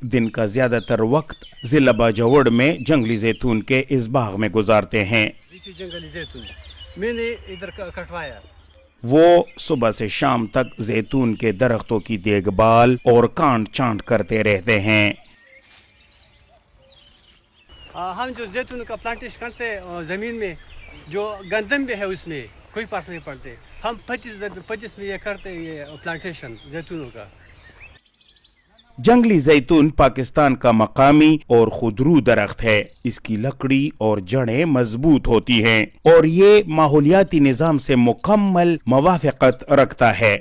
दिन का ज्यादातर वक्त जिला बाजौड़ में जंगली जैतून के इस बाग में गुजारते हैं। जंगली जैतून मैंने इधर कटवाया। वो सुबह से शाम तक जैतून के दरख्तों की देखभाल और काट छांट करते रहते हैं। हम जो जैतून का प्लांटेशन करते जमीन में जो गंदम भी है उसमें कोई फर्क नहीं पड़ते। हम 25 में ये करते ये प्लांटेशन जैतूनों का। जंगली जैतून पाकिस्तान का मकामी और खुदरू दरख्त है। इसकी लकड़ी और जड़ें मजबूत होती हैं और ये माहौलियाती निजाम से मुकम्मल मुवाफिकत रखता है।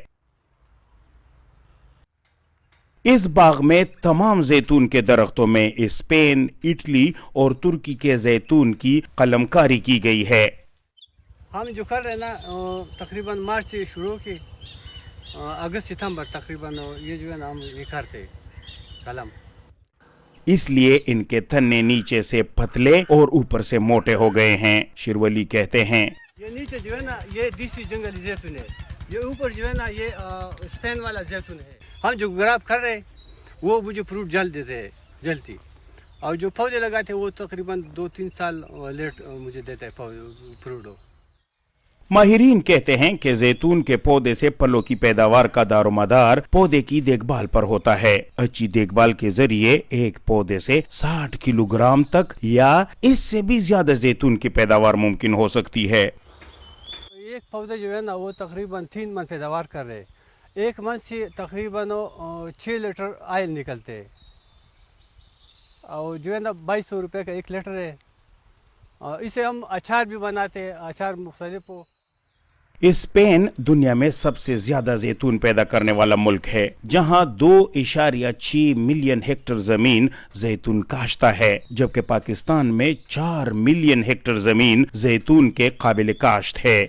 इस बाग में तमाम जैतून के दरख्तों में स्पेन, इटली और तुर्की के जैतून की कलमकारी की गई है। हम जो कर रहे हैं ना तकरीबन मार्च से शुरू की अगस्त सितंबर तकरीबन ये जो है ना हम ये करते कलम। इसलिए इनके तने नीचे से पतले और ऊपर से मोटे हो गए हैं। शिरवली कहते हैं ये नीचे जो है ना ये देसी जंगली जैतून है, ये ऊपर जो है ना ये स्पेन वाला जैतून है। हम जो ग्राफ कर रहे वो मुझे फ्रूट जल देते हैं जल्दी, और जो पौधे लगाते वो तकरीबन 2-3 साल लेट मुझे देते हैं फ्रूट। माहिरीन कहते हैं कि जैतून के पौधे से फलों की पैदावार का दारोमदार पौधे की देखभाल पर होता है। अच्छी देखभाल के जरिए एक पौधे से 60 किलोग्राम तक या इससे भी ज्यादा जैतून की पैदावार मुमकिन हो सकती है। एक पौधे जो है ना वो तकरीबन 3 मन पैदावार कर रहे, एक मन से तकरीबन 6 लीटर ऑयल निकलते हैं, और जो है ना 2200 रुपये का 1 लीटर है। इसे हम अचार भी बनाते हैं, अचार मुख्तलिफ हो। स्पेन दुनिया में सबसे ज्यादा जैतून पैदा करने वाला मुल्क है, जहां 2.6 मिलियन हेक्टेयर जमीन जैतून काश्ता है, जबकि पाकिस्तान में 4 मिलियन हेक्टेयर जमीन जैतून के काबिल काश्त है।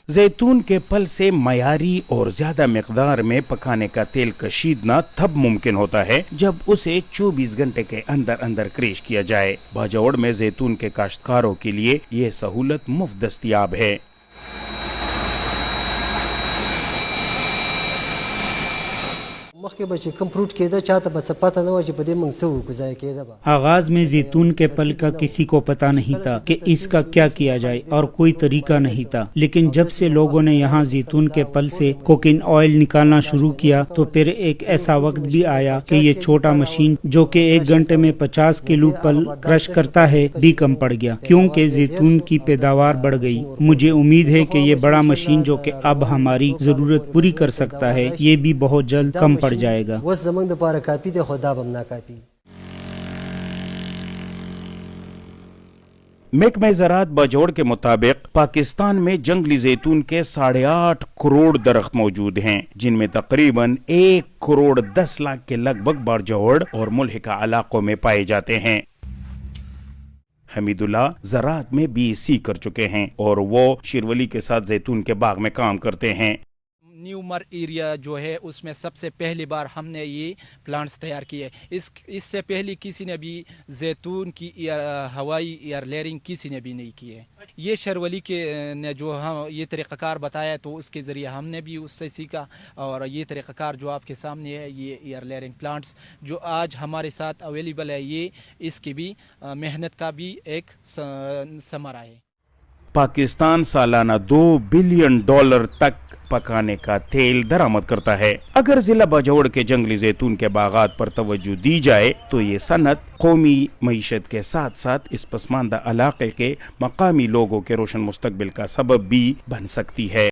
जैतून के फल से मयारी और ज्यादा मिकदार में पकाने का तेल कशीदना तब मुमकिन होता है जब उसे 24 घंटे के अंदर अंदर क्रैश किया जाए। बाजौड़ में जैतून के काश्तकारों के लिए ये सहूलत मुफ्त दस्तयाब है। आगाज में जैतून के फल का किसी को पता नहीं था कि इसका क्या किया जाए और कोई तरीका नहीं था, लेकिन जब से लोगों ने यहाँ जैतून के फल से कोकिन ऑयल निकालना शुरू किया तो फिर एक ऐसा वक्त भी आया कि ये छोटा मशीन जो कि 1 घंटे में 50 किलो फल क्रश करता है भी कम पड़ गया, क्योंकि जैतून की पैदावार बढ़ गई। मुझे उम्मीद है कि ये बड़ा मशीन जो कि अब हमारी जरूरत पूरी कर सकता है, ये भी बहुत जल्द कम पड़ जाएगा। महकमा ज़राअत बाजौड़ के मुताबिक पाकिस्तान में जंगली जैतून के 8.5 करोड़ दरख्त मौजूद हैं, जिनमें तकरीबन 1 करोड़ 10 लाख के लगभग बाजौड़ और मुल्हिका इलाकों में पाए जाते हैं। हमीदुल्लाह ज़राअत में BSc कर चुके हैं और वो शिरवली के साथ जैतून के बाग में काम करते हैं। न्यू मर एरिया जो है उसमें सबसे पहली बार हमने ये प्लांट्स तैयार किए। इससे पहले किसी ने भी जैतून की हवाई एयर लेयरिंग किसी ने भी नहीं की है। ये शिरवली के ने जो हम ये तरीक़ाकार बताया तो उसके ज़रिए हमने भी उससे सीखा, और ये तरीक़ाकार जो आपके सामने है ये एयर लेयरिंग प्लांट्स जो आज हमारे साथ अवेलेबल है, ये इसकी भी मेहनत का भी एक समरा है। पाकिस्तान सालाना $2 बिलियन तक पकाने का तेल दरामद करता है। अगर जिला बाजौड़ के जंगली जैतून के बागात पर तवज्जो दी जाए तो ये सनत कौमी मईशत के साथ साथ इस पसमानदा इलाके के मकामी लोगों के रोशन मुस्तकबिल का सबब भी बन सकती है।